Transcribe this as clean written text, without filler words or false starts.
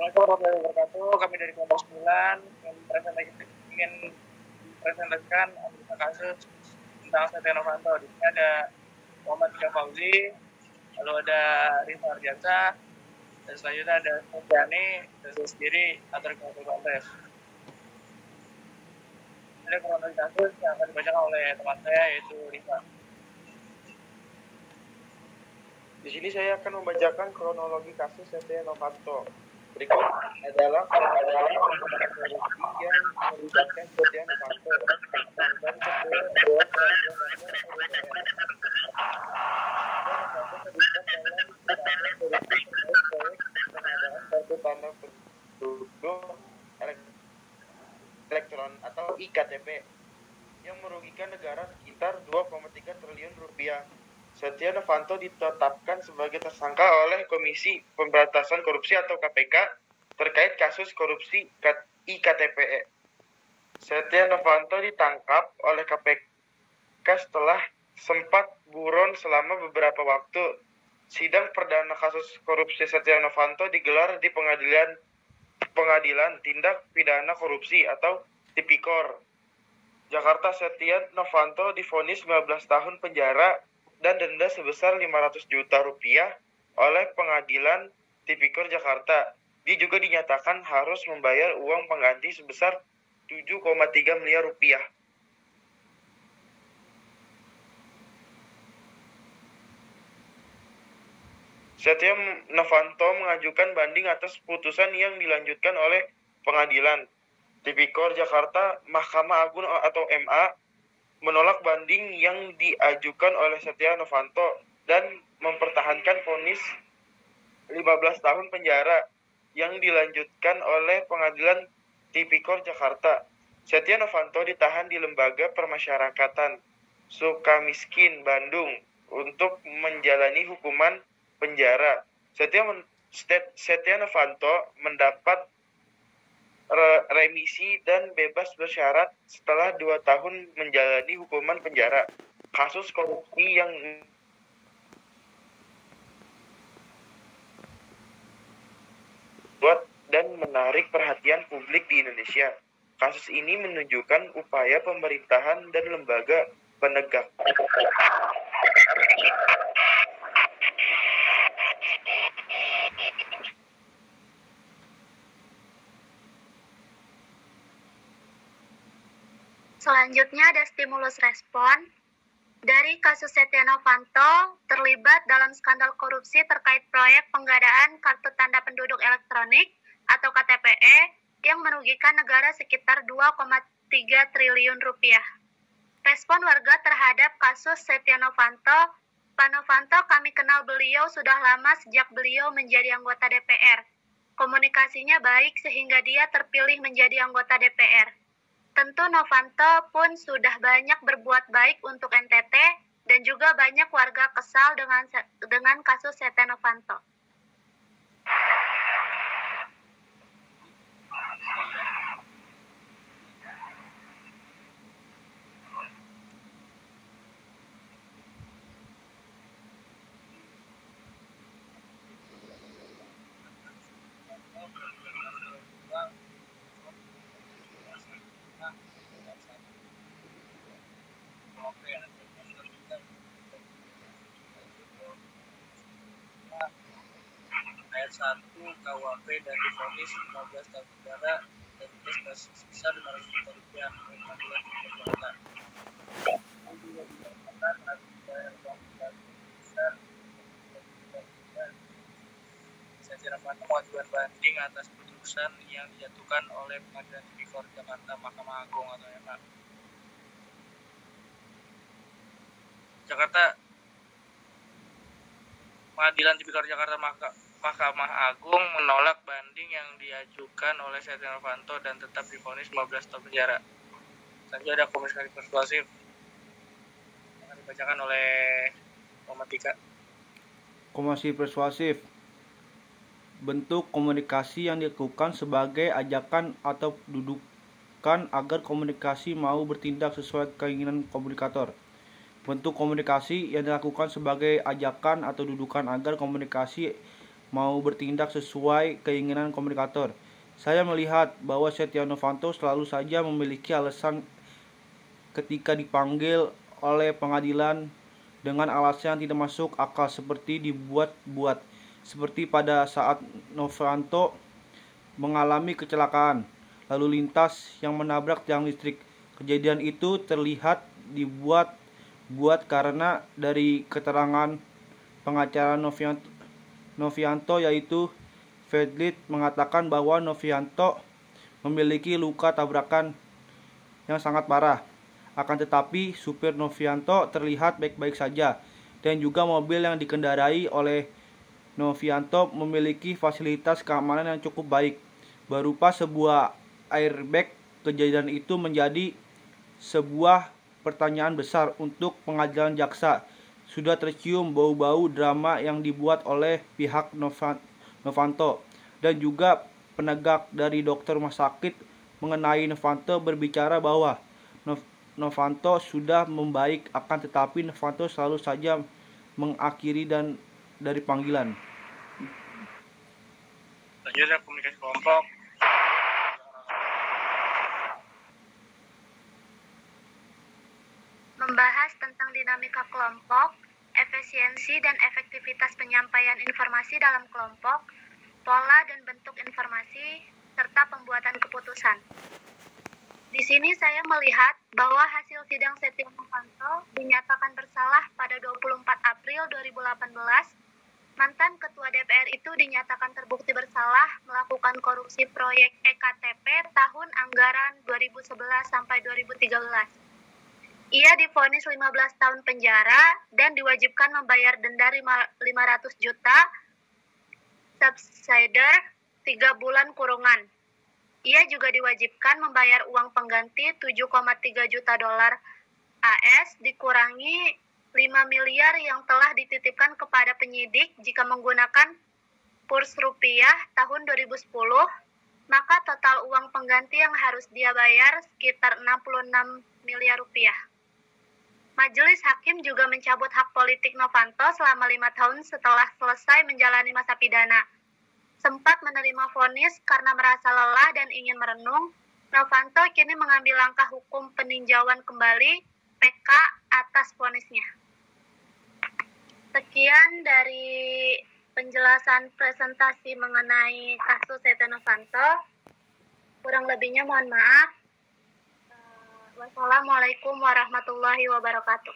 Assalamualaikum warahmatullahi wabarakatuh. Kami dari kelompok 9 ingin presentasikan kasus tentang Setia Novanto. Di sini ada Muhammad Fauzi, lalu ada Risa Ardiansa, dan selanjutnya ada Sofiani, dan saya sendiri atur kelompok kontes. Ada kronologi kasus yang akan dibacakan oleh teman saya, yaitu Risa. Di sini saya akan membacakan kronologi kasus Setia Novanto. Berikut adalah kronologi yang melibatkan Setia Novanto dan Ketua Dewan Perwakilan terlibat dalam korupsi terkait proyek pengadaan kartu tanda penduduk elektron atau IKTP yang merugikan negara sekitar 2,3 triliun rupiah. Setia Novanto ditetapkan sebagai tersangka oleh Komisi Pemberantasan Korupsi atau KPK terkait kasus korupsi IKTP. Setia Novanto ditangkap oleh KPK setelah sempat buron selama beberapa waktu. Sidang perdana kasus korupsi Setia Novanto digelar di Pengadilan Tindak Pidana Korupsi atau Tipikor Jakarta. Setia Novanto divonis 15 tahun penjara dan denda sebesar 500 juta rupiah oleh Pengadilan Tipikor Jakarta. Dia juga dinyatakan harus membayar uang pengganti sebesar 7,3 miliar rupiah. Setia Novanto mengajukan banding atas putusan yang dilanjutkan oleh Pengadilan Tipikor Jakarta. Mahkamah Agung atau MA menolak banding yang diajukan oleh Setia Novanto dan mempertahankan vonis 15 tahun penjara yang dilanjutkan oleh Pengadilan Tipikor Jakarta. Setia Novanto ditahan di Lembaga Permasyarakatan Sukamiskin, Bandung untuk menjalani hukuman penjara. Setia Novanto mendapat remisi dan bebas bersyarat setelah 2 tahun menjalani hukuman penjara. Kasus korupsi yang buat dan menarik perhatian publik di Indonesia. Kasus ini menunjukkan upaya pemerintahan dan lembaga penegak Selanjutnya ada stimulus respon. Dari kasus Setia Novanto terlibat dalam skandal korupsi terkait proyek pengadaan kartu tanda penduduk elektronik atau KTPE yang merugikan negara sekitar 2,3 triliun rupiah. Respon warga terhadap kasus Setia Novanto. Pak Novanto, kami kenal beliau sudah lama sejak beliau menjadi anggota DPR. Komunikasinya baik sehingga dia terpilih menjadi anggota DPR. Tentu Novanto pun sudah banyak berbuat baik untuk NTT dan juga banyak warga kesal dengan kasus Setia Novanto. Ayat 1 KUHP dan divonis 15 tahun penjara dan denda sebesar 500 juta rupiah oleh Pengadilan Tipikor Jakarta. Juga dinyatakan harus membayar uang pengganti sebesar 7,3 miliar. Setia Novanto mengajukan banding atas putusan yang dijatuhkan oleh Pengadilan Tipikor Jakarta Mahkamah Agung atau MA. Jakarta Pengadilan Tipikor Jakarta Mahkamah Agung menolak banding yang diajukan oleh Setia Novanto dan tetap divonis 15 tahun penjara. Selanjutnya ada komunikasi persuasif yang akan dibacakan oleh Muhammad Tika. Komunikasi persuasif. Bentuk komunikasi yang dilakukan sebagai ajakan atau dudukan agar komunikasi mau bertindak sesuai keinginan komunikator. Bentuk komunikasi yang dilakukan sebagai ajakan atau dudukan agar komunikasi mau bertindak sesuai keinginan komunikator. Saya melihat bahwa Setia Novanto selalu saja memiliki alasan ketika dipanggil oleh pengadilan dengan alasan yang tidak masuk akal seperti dibuat-buat. Seperti pada saat Novanto mengalami kecelakaan lalu lintas yang menabrak tiang listrik. Kejadian itu terlihat dibuat-buat karena dari keterangan pengacara Novianto yaitu Fedlit mengatakan bahwa Novianto memiliki luka tabrakan yang sangat parah. Akan tetapi supir Novianto terlihat baik-baik saja dan juga mobil yang dikendarai oleh Novianto memiliki fasilitas keamanan yang cukup baik berupa sebuah airbag. Kejadian itu menjadi sebuah pertanyaan besar untuk pengadilan jaksa. Sudah tercium bau-bau drama yang dibuat oleh pihak Novanto dan juga penegak dari dokter rumah sakit mengenai Novanto berbicara bahwa Novanto sudah membaik, akan tetapi Novanto selalu saja mengakhiri dan dari panggilan. Selanjutnya komunikasi kelompok. Membahas tentang dinamika kelompok, efisiensi dan efektivitas penyampaian informasi dalam kelompok, pola dan bentuk informasi, serta pembuatan keputusan. Di sini saya melihat bahwa hasil sidang Setia Novanto dinyatakan bersalah pada 24 April 2018. Mantan Ketua DPR itu dinyatakan terbukti bersalah melakukan korupsi proyek EKTP tahun anggaran 2011 sampai 2013. Ia divonis 15 tahun penjara dan diwajibkan membayar denda 500 juta, subsidiar 3 bulan kurungan. Ia juga diwajibkan membayar uang pengganti 7,3 juta dolar AS dikurangi 5 miliar yang telah dititipkan kepada penyidik jika menggunakan kurs rupiah tahun 2010, maka total uang pengganti yang harus dia bayar sekitar 66 miliar rupiah. Majelis Hakim juga mencabut hak politik Novanto selama 5 tahun setelah selesai menjalani masa pidana. Sempat menerima vonis karena merasa lelah dan ingin merenung, Novanto kini mengambil langkah hukum peninjauan kembali PK atas vonisnya. Sekian dari penjelasan presentasi mengenai kasus Setia Novanto. Kurang lebihnya mohon maaf. Wassalamualaikum warahmatullahi wabarakatuh.